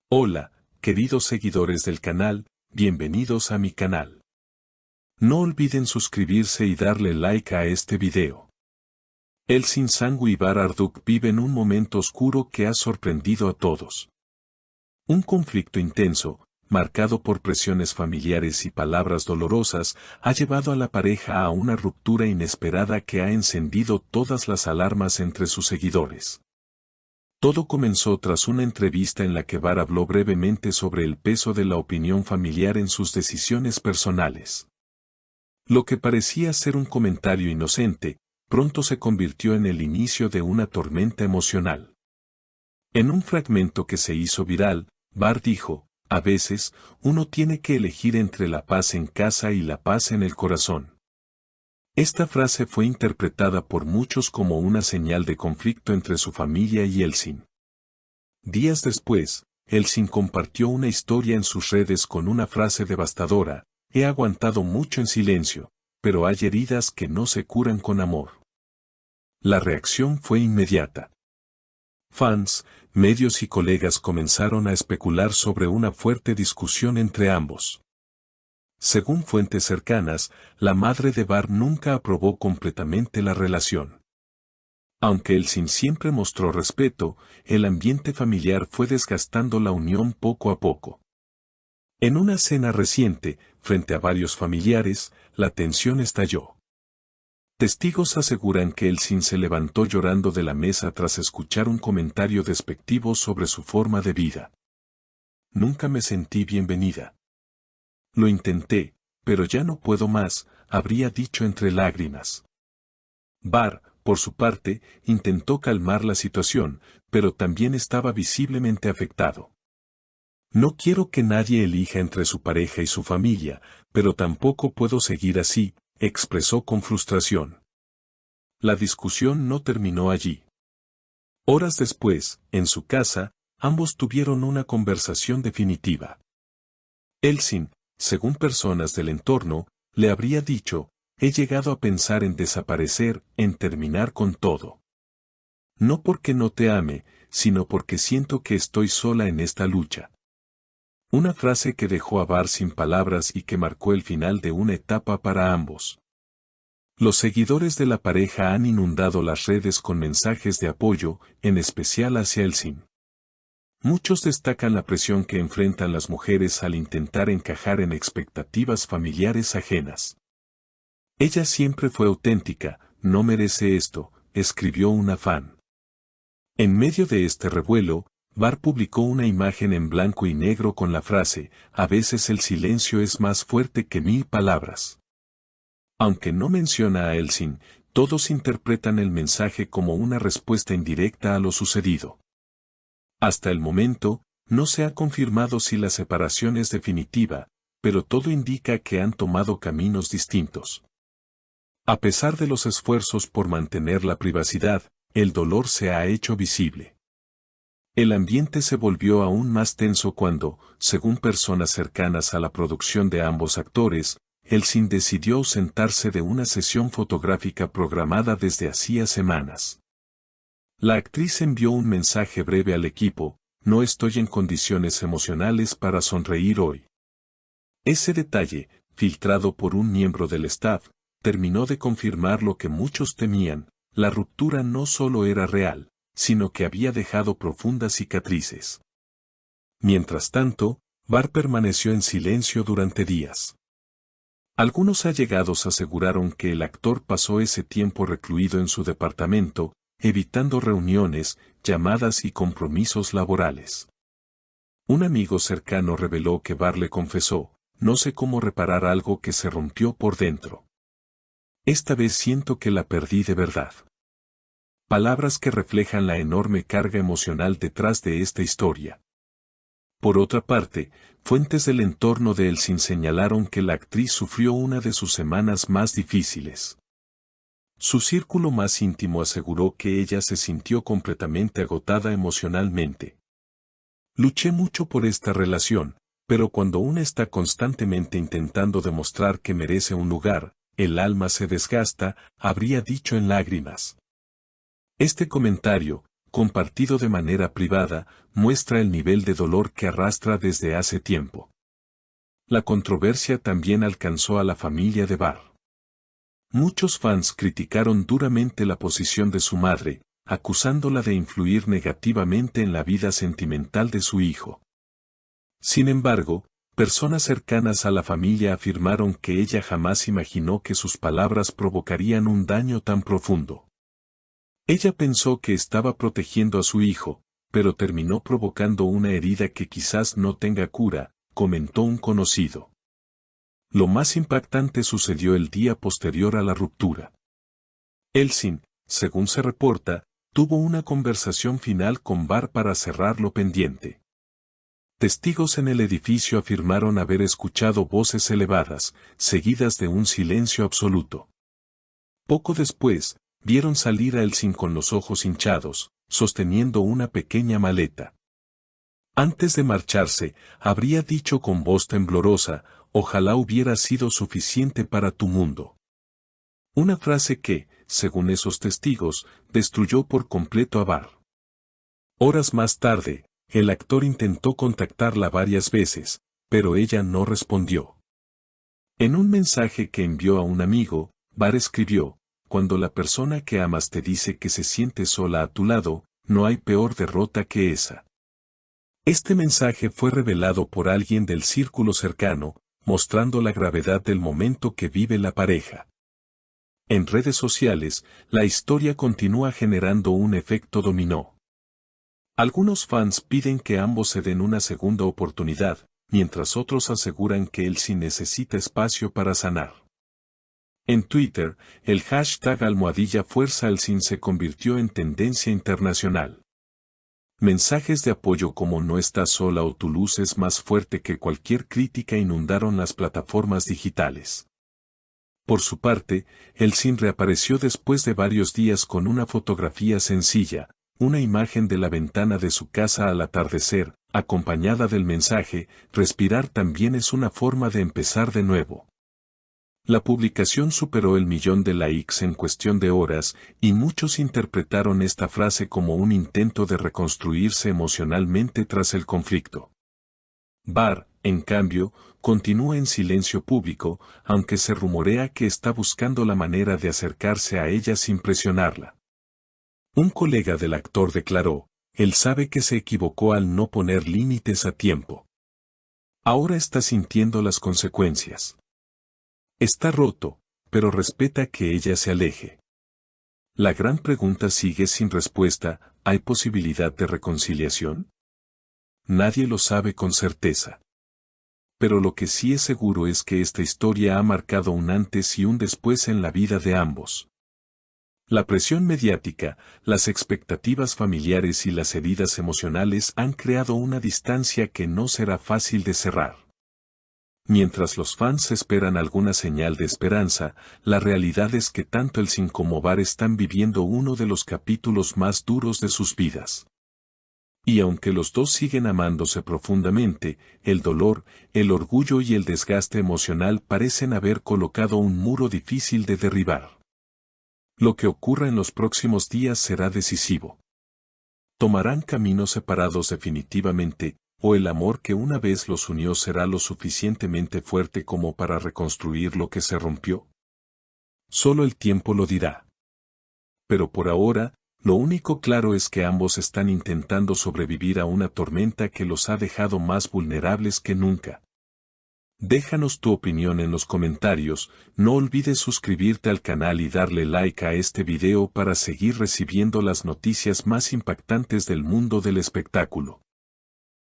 Hola, queridos seguidores del canal, bienvenidos a mi canal. No olviden suscribirse y darle like a este video. Elçin Sangu y Bar Arduk viven un momento oscuro que ha sorprendido a todos. Un conflicto intenso, marcado por presiones familiares y palabras dolorosas, ha llevado a la pareja a una ruptura inesperada que ha encendido todas las alarmas entre sus seguidores. Todo comenzó tras una entrevista en la que Bar habló brevemente sobre el peso de la opinión familiar en sus decisiones personales. Lo que parecía ser un comentario inocente, pronto se convirtió en el inicio de una tormenta emocional. En un fragmento que se hizo viral, Bar dijo: "A veces, uno tiene que elegir entre la paz en casa y la paz en el corazón". Esta frase fue interpretada por muchos como una señal de conflicto entre su familia y Elçin. Días después, Elçin compartió una historia en sus redes con una frase devastadora: "He aguantado mucho en silencio, pero hay heridas que no se curan con amor". La reacción fue inmediata. Fans, medios y colegas comenzaron a especular sobre una fuerte discusión entre ambos. Según fuentes cercanas, la madre de Bar nunca aprobó completamente la relación. Aunque Elçin siempre mostró respeto, el ambiente familiar fue desgastando la unión poco a poco. En una cena reciente, frente a varios familiares, la tensión estalló. Testigos aseguran que Elçin se levantó llorando de la mesa tras escuchar un comentario despectivo sobre su forma de vida. "Nunca me sentí bienvenida. Lo intenté, pero ya no puedo más", habría dicho entre lágrimas. Bar, por su parte, intentó calmar la situación, pero también estaba visiblemente afectado. "No quiero que nadie elija entre su pareja y su familia, pero tampoco puedo seguir así", expresó con frustración. La discusión no terminó allí. Horas después, en su casa, ambos tuvieron una conversación definitiva. Elçin, según personas del entorno, le habría dicho: "He llegado a pensar en desaparecer, en terminar con todo. No porque no te ame, sino porque siento que estoy sola en esta lucha". Una frase que dejó a Bar sin palabras y que marcó el final de una etapa para ambos. Los seguidores de la pareja han inundado las redes con mensajes de apoyo, en especial hacia Elçin. Muchos destacan la presión que enfrentan las mujeres al intentar encajar en expectativas familiares ajenas. "Ella siempre fue auténtica, no merece esto", escribió una fan. En medio de este revuelo, Bar publicó una imagen en blanco y negro con la frase: "A veces el silencio es más fuerte que 1000 palabras". Aunque no menciona a Elçin, todos interpretan el mensaje como una respuesta indirecta a lo sucedido. Hasta el momento, no se ha confirmado si la separación es definitiva, pero todo indica que han tomado caminos distintos. A pesar de los esfuerzos por mantener la privacidad, el dolor se ha hecho visible. El ambiente se volvió aún más tenso cuando, según personas cercanas a la producción de ambos actores, Elçin decidió ausentarse de una sesión fotográfica programada desde hacía semanas. La actriz envió un mensaje breve al equipo: "No estoy en condiciones emocionales para sonreír hoy". Ese detalle, filtrado por un miembro del staff, terminó de confirmar lo que muchos temían: la ruptura no solo era real, sino que había dejado profundas cicatrices. Mientras tanto, Bar permaneció en silencio durante días. Algunos allegados aseguraron que el actor pasó ese tiempo recluido en su departamento, evitando reuniones, llamadas y compromisos laborales. Un amigo cercano reveló que Bar le confesó: "No sé cómo reparar algo que se rompió por dentro. Esta vez siento que la perdí de verdad". Palabras que reflejan la enorme carga emocional detrás de esta historia. Por otra parte, fuentes del entorno de Elçin señalaron que la actriz sufrió una de sus semanas más difíciles. Su círculo más íntimo aseguró que ella se sintió completamente agotada emocionalmente. "Luché mucho por esta relación, pero cuando uno está constantemente intentando demostrar que merece un lugar, el alma se desgasta", habría dicho en lágrimas. Este comentario, compartido de manera privada, muestra el nivel de dolor que arrastra desde hace tiempo. La controversia también alcanzó a la familia de Barr. Muchos fans criticaron duramente la posición de su madre, acusándola de influir negativamente en la vida sentimental de su hijo. Sin embargo, personas cercanas a la familia afirmaron que ella jamás imaginó que sus palabras provocarían un daño tan profundo. Ella pensó que estaba protegiendo a su hijo, pero terminó provocando una herida que quizás no tenga cura, comentó un conocido. Lo más impactante sucedió el día posterior a la ruptura. Elsin, según se reporta, tuvo una conversación final con Barr para cerrar lo pendiente. Testigos en el edificio afirmaron haber escuchado voces elevadas, seguidas de un silencio absoluto. Poco después, vieron salir a Elsin con los ojos hinchados, sosteniendo una pequeña maleta. Antes de marcharse, habría dicho con voz temblorosa: «Ojalá hubiera sido suficiente para tu mundo». Una frase que, según esos testigos, destruyó por completo a Barr. Horas más tarde, el actor intentó contactarla varias veces, pero ella no respondió. En un mensaje que envió a un amigo, Barr escribió: «Cuando la persona que amas te dice que se siente sola a tu lado, no hay peor derrota que esa». Este mensaje fue revelado por alguien del círculo cercano, mostrando la gravedad del momento que vive la pareja. En redes sociales, la historia continúa generando un efecto dominó. Algunos fans piden que ambos se den una segunda oportunidad, mientras otros aseguran que Elsin necesita espacio para sanar. En Twitter, el hashtag #FuerzaElsin se convirtió en tendencia internacional. Mensajes de apoyo como «No estás sola» o «Tu luz es más fuerte que cualquier crítica» inundaron las plataformas digitales. Por su parte, Elsin reapareció después de varios días con una fotografía sencilla, una imagen de la ventana de su casa al atardecer, acompañada del mensaje: «Respirar también es una forma de empezar de nuevo». La publicación superó el 1.000.000 de likes en cuestión de horas, y muchos interpretaron esta frase como un intento de reconstruirse emocionalmente tras el conflicto. Barr, en cambio, continúa en silencio público, aunque se rumorea que está buscando la manera de acercarse a ella sin presionarla. Un colega del actor declaró: «Él sabe que se equivocó al no poner límites a tiempo. Ahora está sintiendo las consecuencias. Está roto, pero respeta que ella se aleje». La gran pregunta sigue sin respuesta: ¿hay posibilidad de reconciliación? Nadie lo sabe con certeza. Pero lo que sí es seguro es que esta historia ha marcado un antes y un después en la vida de ambos. La presión mediática, las expectativas familiares y las heridas emocionales han creado una distancia que no será fácil de cerrar. Mientras los fans esperan alguna señal de esperanza, la realidad es que tanto Elsin como Barr están viviendo uno de los capítulos más duros de sus vidas. Y aunque los dos siguen amándose profundamente, el dolor, el orgullo y el desgaste emocional parecen haber colocado un muro difícil de derribar. Lo que ocurra en los próximos días será decisivo. ¿Tomarán caminos separados definitivamente, o el amor que una vez los unió será lo suficientemente fuerte como para reconstruir lo que se rompió? Solo el tiempo lo dirá. Pero por ahora, lo único claro es que ambos están intentando sobrevivir a una tormenta que los ha dejado más vulnerables que nunca. Déjanos tu opinión en los comentarios, no olvides suscribirte al canal y darle like a este video para seguir recibiendo las noticias más impactantes del mundo del espectáculo.